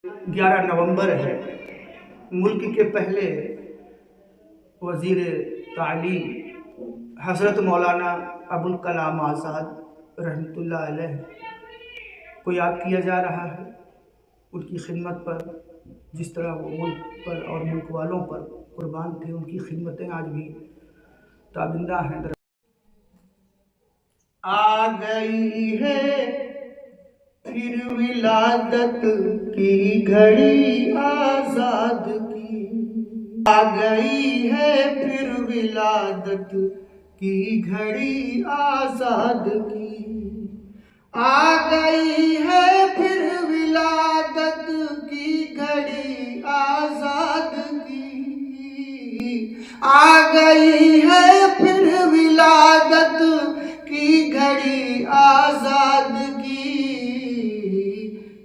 11 نومبر ہے۔ ملک کے پہلے وزیر تعلیم حضرت مولانا ابوالکلام آزاد رحمۃ اللہ علیہ کو یاد کیا جا رہا ہے، ان کی خدمت پر، جس طرح وہ ملک پر اور ملک والوں پر قربان تھے، ان کی خدمتیں آج بھی تابندہ ہیں۔ آ گئی ہے پھر ولادت کی گھڑی آزاد کی، آ گئی ہے پھر ولادت کی گھڑی آزاد کی، آ گئی ہے پھر ولادت کی گھڑی آزاد کی، آ گئی ہے پھر ولادت کی گھڑی آزاد کی،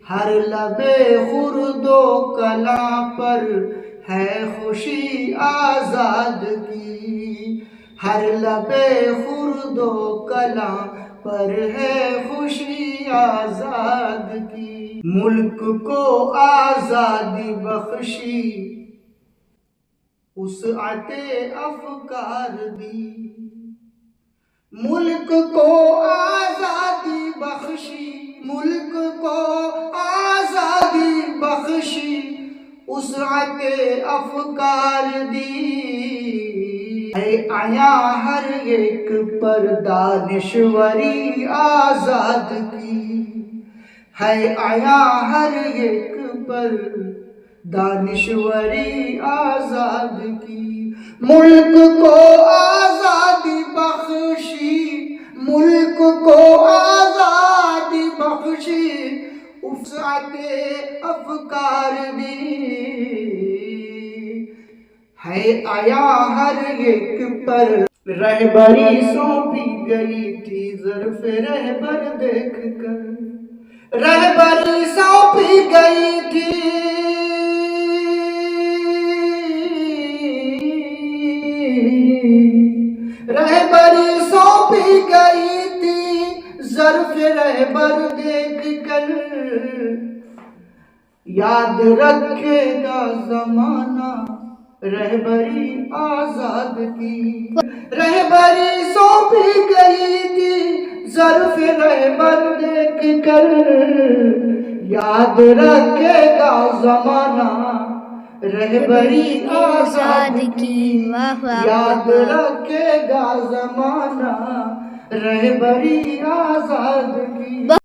ہر لبے خرد و کلاں پر ہے خوشی آزاد کی، ہر لبے خرد و کلاں پر ہے خوشی آزاد کی، ملک کو آزادی بخشی وسعت افکار دی، ملک کو آزادی بخشی، ملک کو آزادی بخشی وسعت افکار دی، ہے عیاں ہر ایک پر دانشوری آزاد کی، ہے عیاں ہر ایک پر دانشوری آزاد کی، ملک کو آزادی بخشی، ملک کو آزادی بخشی وسعت افکار دی، ہے عیاں ہر ایک پر رہبری سونپی گئی تھی ظرف رہبر دیکھ کر، رہبری سونپی گئی تھی رہبری سونپی گئی تھی ظرف رہبر دیکھ کر، یاد رکھے گا زمانہ رہبری آزاد کی، رہبری سونپی گئی تھی ظرف رہبر دیکھ کر، یاد رکھے گا زمانہ رہبری آزاد کی، یاد رکھے گا زمانہ رہبری آزاد کی۔